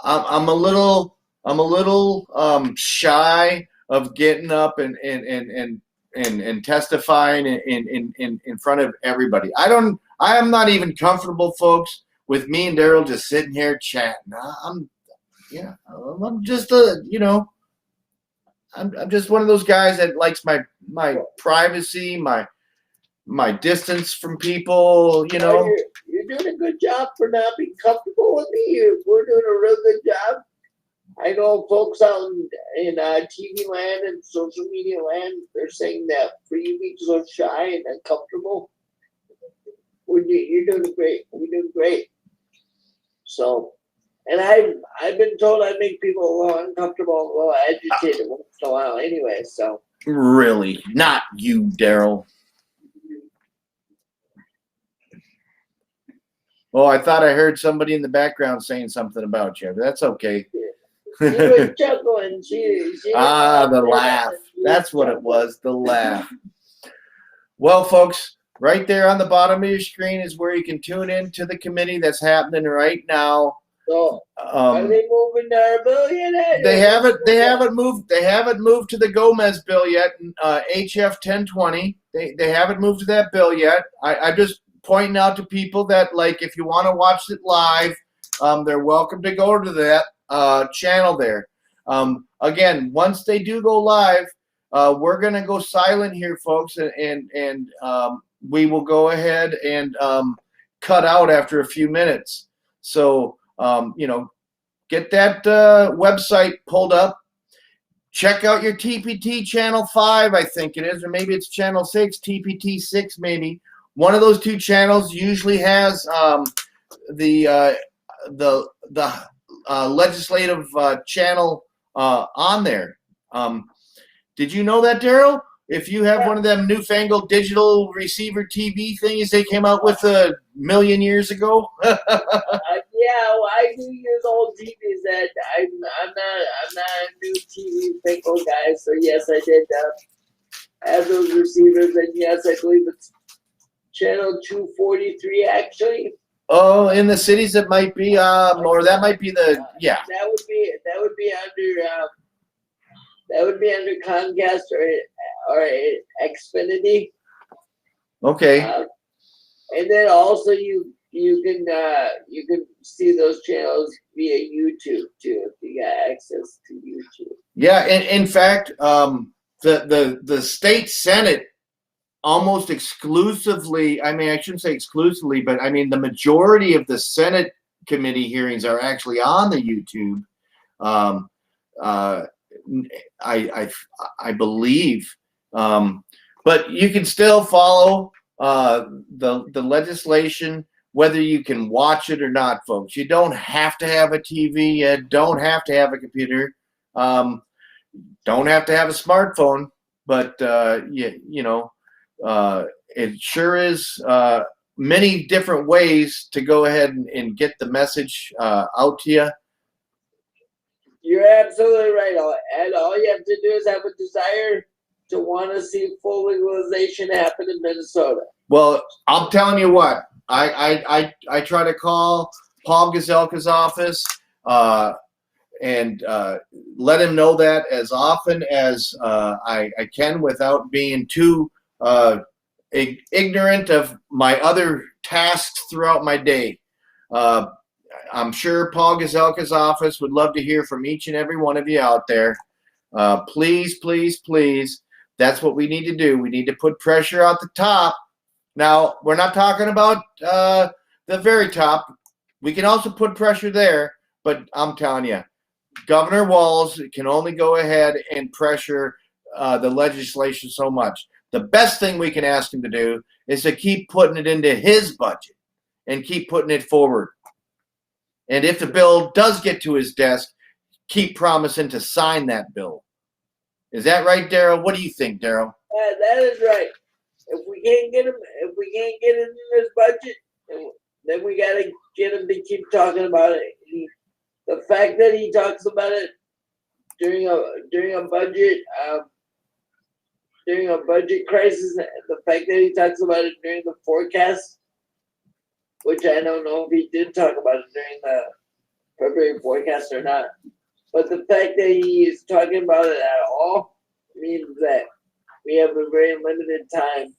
I'm a little shy of getting up and testifying in front of everybody. I am not even comfortable, folks, with me and Darrell just sitting here chatting. I'm just I'm just one of those guys that likes my privacy, my distance from people, You're doing a good job for not being comfortable with me. We're doing a real good job. I know folks out in TV land and social media land, they're saying that for you being so shy and uncomfortable, you're doing great. We're doing great. So, and I've been told I make people a little uncomfortable, a little agitated once in a while anyway, so. Really? Not you, Darrell. Oh, I thought I heard somebody in the background saying something about you. But that's okay. She was chuckling. She The laugh. That's what it was, the laugh. Well, folks, right there on the bottom of your screen is where you can tune in to the committee that's happening right now. So, are they moving our bill yet? They haven't moved to the Gomez bill yet, HF 1020. They haven't moved to that bill yet. I'm just pointing out to people that, like, if you want to watch it live, they're welcome to go to that channel there. Again, once they do go live, we're gonna go silent here, folks, and we will go ahead and cut out after a few minutes. So get that website pulled up. Check out your TPT channel 5, I think it is, or maybe it's channel 6, TPT 6 maybe. One of those two channels usually has the legislative channel on there. Did you know that, Darrell? If you have one of them newfangled digital receiver TV things they came out with a million years ago. Yeah, well, I do use old TVs. That I'm not a new TV fangled guy. So yes, I did have those receivers, and yes, I believe it's channel 243 actually. Oh, in the cities it might be, or that might be the That would be under Comcast or Xfinity. Okay. And then also you can see those channels via YouTube too if you got access to YouTube. Yeah, in fact, the state Senate almost exclusively, I mean, I shouldn't say exclusively, but I mean the majority of the Senate committee hearings are actually on the YouTube. I believe, but you can still follow the legislation, whether you can watch it or not, folks. You don't have to have a TV. You don't have to have a computer. Don't have to have a smartphone. But it sure is many different ways to go ahead and get the message out to you. You're absolutely right. And all you have to do is have a desire to want to see full legalization happen in Minnesota. Well, I'm telling you what, I try to call Paul Gazelka's office and let him know that as often as I can without being too ignorant of my other tasks throughout my day. I'm sure Paul Gazelka's office would love to hear from each and every one of you out there. Please, please, please. That's what we need to do. We need to put pressure at the top. Now, we're not talking about the very top. We can also put pressure there, but I'm telling you, Governor Walz can only go ahead and pressure the legislation so much. The best thing we can ask him to do is to keep putting it into his budget and keep putting it forward. And if the bill does get to his desk, keep promising to sign that bill. Is that right, Darrell? What do you think, Darrell? That is right. If we can't get it in this budget, then we gotta get him to keep talking about it. The fact that he talks about it during a budget crisis, the fact that he talks about it during the forecast, which I don't know if he did talk about it during the February forecast or not, but the fact that he is talking about it at all means that we have a very limited time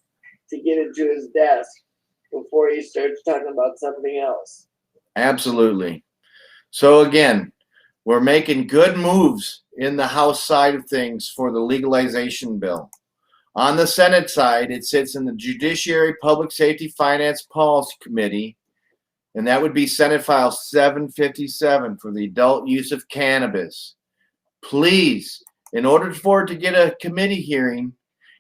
to get it to his desk before he starts talking about something else. Absolutely. So again, we're making good moves in the House side of things for the legalization bill. On the Senate side, it sits in the Judiciary, Public Safety, Finance, Policy Committee, and that would be Senate File 757 for the adult use of cannabis. Please, in order for it to get a committee hearing,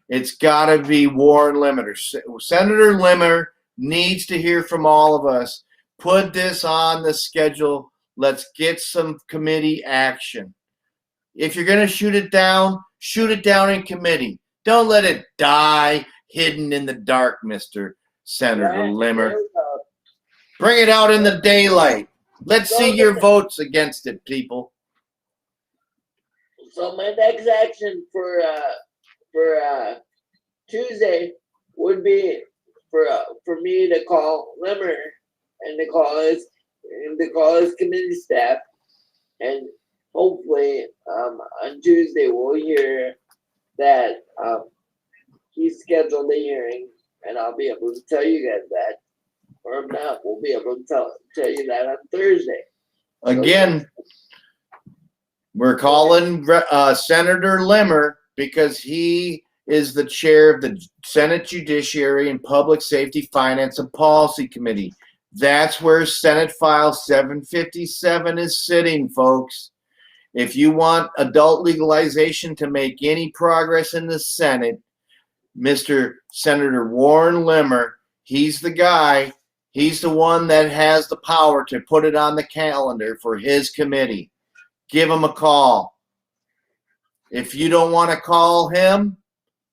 it's got to be Warren Limmer. Senator Limmer needs to hear from all of us. Put this on the schedule. Let's get some committee action. If you're going to shoot it down in committee. Don't let it die hidden in the dark, Mr. Senator Limmer. Bring it out in the daylight. Let's see your votes against it, people. So my next action for Tuesday would be for me to call Limmer and to call his committee staff, and hopefully on Tuesday we'll hear that he scheduled a hearing, and I'll be able to tell you guys that. Or if not, we'll be able to tell you that on Thursday. Again, we're calling Senator Limmer because he is the chair of the Senate Judiciary and Public Safety, Finance, and Policy Committee. That's where Senate File 757 is sitting, folks. If you want adult legalization to make any progress in the Senate, Mr. Senator Warren Limmer, he's the guy. He's the one that has the power to put it on the calendar for his committee. Give him a call. If you don't want to call him,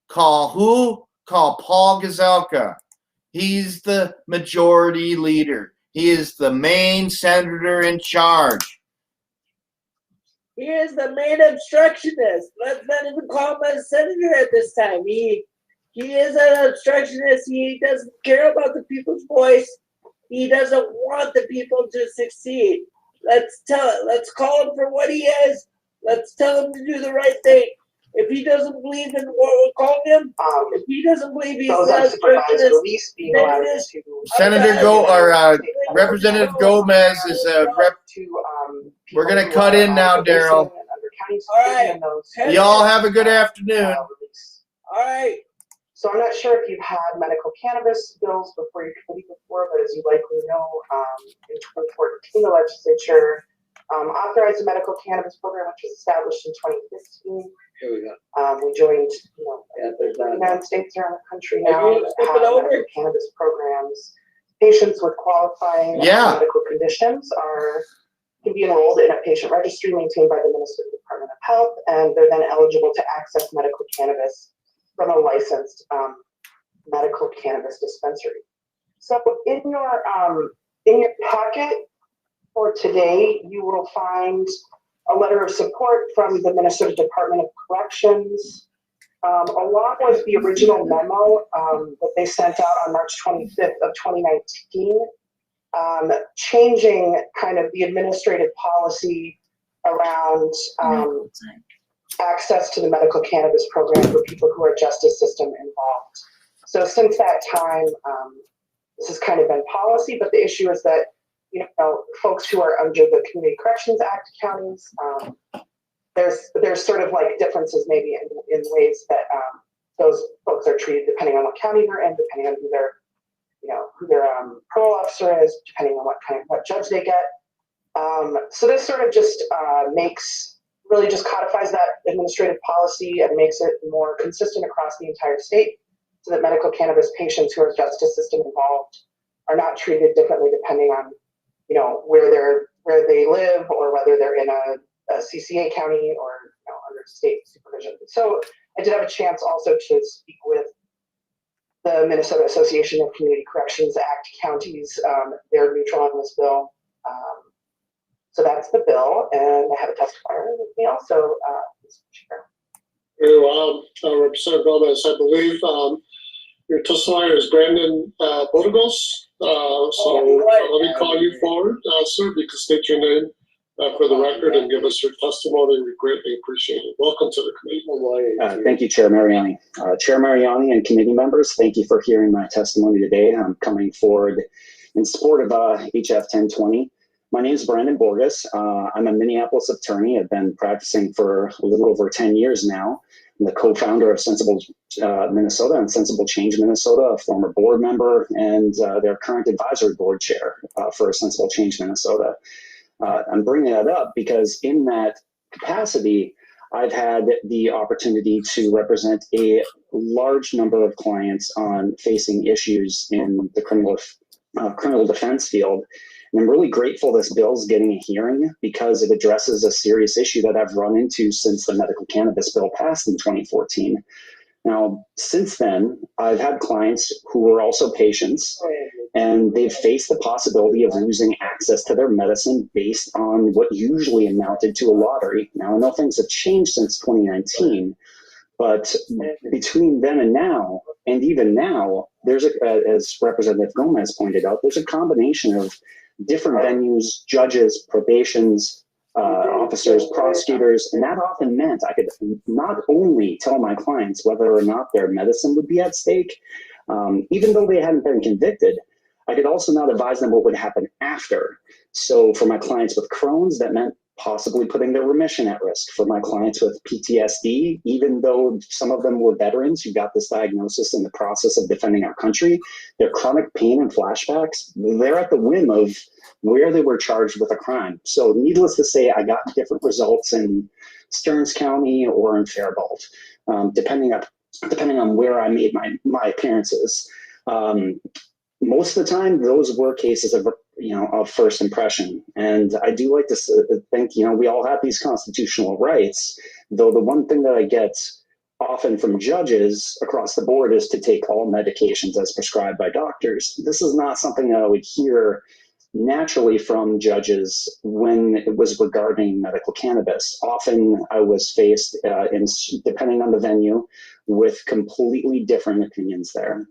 call who? Call Paul Gazelka. He's the majority leader. He is the main senator in charge. He is the main obstructionist. Let's not even call him a senator at this time. He is an obstructionist. He doesn't care about the people's voice. He doesn't want the people to succeed. Let's call him for what he is. Let's tell him to do the right thing. If he doesn't believe in what we're calling him, if he doesn't believe he's those not unsupervised obstructionist, release being allowed to Senator Representative Gomez is a rep. We're gonna cut in now, Darrell. All right. Y'all have a good afternoon. All right. So I'm not sure if you've had medical cannabis bills before your committee before, but as you likely know, in 2014, the legislature authorized a medical cannabis program, which was established in 2015. Here we go. We joined, there's 99 states around the country now that have medical cannabis programs. Patients with qualifying medical conditions can be enrolled in a patient registry maintained by the Minnesota Department of Health, and they're then eligible to access medical cannabis from a licensed medical cannabis dispensary. So in your packet for today, you will find a letter of support from the Minnesota Department of Corrections, along with the original memo that they sent out on March 25th of 2019, changing kind of the administrative policy around access to the medical cannabis program for people who are justice system involved. So since that time, this has kind of been policy, but the issue is that, folks who are under the Community Corrections Act counties, there's sort of like differences maybe in ways that those folks are treated depending on what county they're in, depending on who their parole officer is, depending on what judge they get. So this sort of just really just codifies that administrative policy and makes it more consistent across the entire state, so that medical cannabis patients who are justice system involved are not treated differently depending on, where they live, or whether they're in a CCA county or under state supervision. So I did have a chance also to speak with the Minnesota Association of Community Corrections Act counties. They're neutral on this bill. So that's the bill, and I have a testifier with me also. Very well, Representative Gomez. I believe your testifier is Brandon Bodegos. Let me call you forward, sir. You can state your name for the record and give us your testimony. We greatly appreciate it. Welcome to the committee. Thank you, Chair Mariani. Chair Mariani and committee members, thank you for hearing my testimony today. I'm coming forward in support of HF 1020. My name is Brandon Borges. I'm a Minneapolis attorney. I've been practicing for a little over 10 years now. I'm the co-founder of Sensible Minnesota and Sensible Change Minnesota, a former board member, and their current advisory board chair for Sensible Change Minnesota. I'm bringing that up because in that capacity, I've had the opportunity to represent a large number of clients on facing issues in the criminal defense field. And I'm really grateful this bill is getting a hearing because it addresses a serious issue that I've run into since the medical cannabis bill passed in 2014. Now, since then, I've had clients who were also patients, and they've faced the possibility of losing access to their medicine based on what usually amounted to a lottery. Now, I know things have changed since 2019, but between then and now, and even now, there's as Representative Gomez pointed out, there's a combination of different venues, judges, probations, officers, prosecutors, and that often meant I could not only tell my clients whether or not their medicine would be at stake, even though they hadn't been convicted, I could also not advise them what would happen after. So for my clients with Crohn's, that meant possibly putting their remission at risk. For my clients with PTSD, even though some of them were veterans who got this diagnosis in the process of defending our country, their chronic pain and flashbacks, they're at the whim of where they were charged with a crime. So needless to say, I got different results in Stearns County or in Faribault, depending on where I made my appearances. Most of the time, those were cases of first impression. And I do like to think, we all have these constitutional rights, though the one thing that I get often from judges across the board is to take all medications as prescribed by doctors. This is not something that I would hear naturally from judges when it was regarding medical cannabis. Often I was faced, depending on the venue, with completely different opinions there.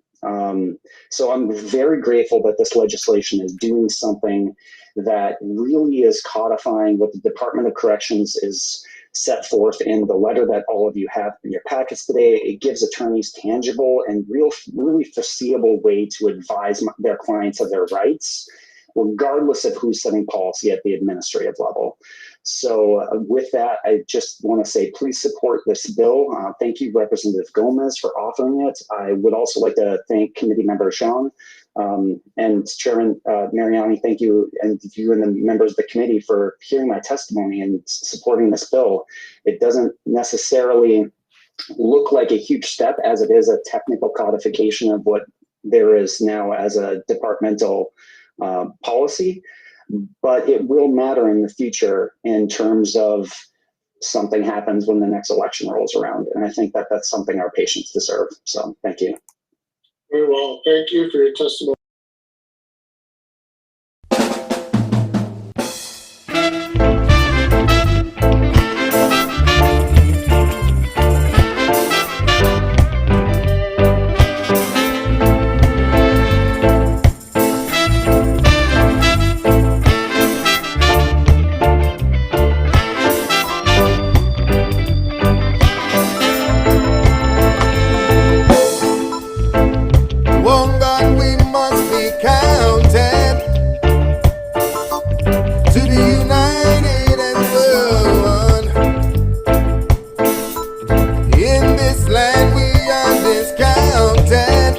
So I'm very grateful that this legislation is doing something that really is codifying what the Department of Corrections is set forth in the letter that all of you have in your packets today. It gives attorneys tangible and really foreseeable way to advise their clients of their rights, regardless of who's setting policy at the administrative level. So with that, I just want to say, please support this bill. Thank you, Representative Gomez, for offering it. I would also like to thank Committee Member Sean and Chairman Mariani. Thank you, and you and the members of the committee for hearing my testimony and supporting this bill. It doesn't necessarily look like a huge step, as it is a technical codification of what there is now as a departmental policy, but it will matter in the future in terms of something happens when the next election rolls around. And I think that that's something our patients deserve. So thank you. Very well. Thank you for your testimony. One God we must be counted to the united and one. In this land we are discounted.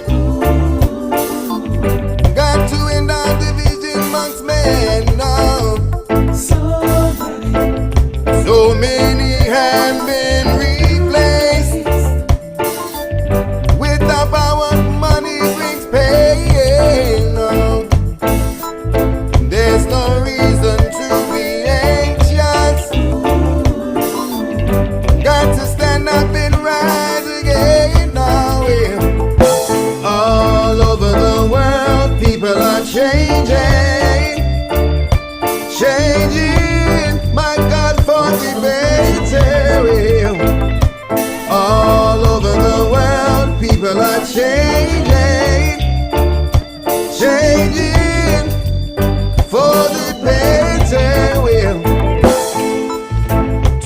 Got to end our division amongst men now. So many have been replaced with the power money brings pain. No. There's no reason to be anxious. Got to stand up and rise again now. All over the world, people are changing, changing. My God, for the better. All over the world, people are changing, changing for the better.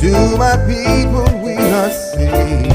To my people we are saying,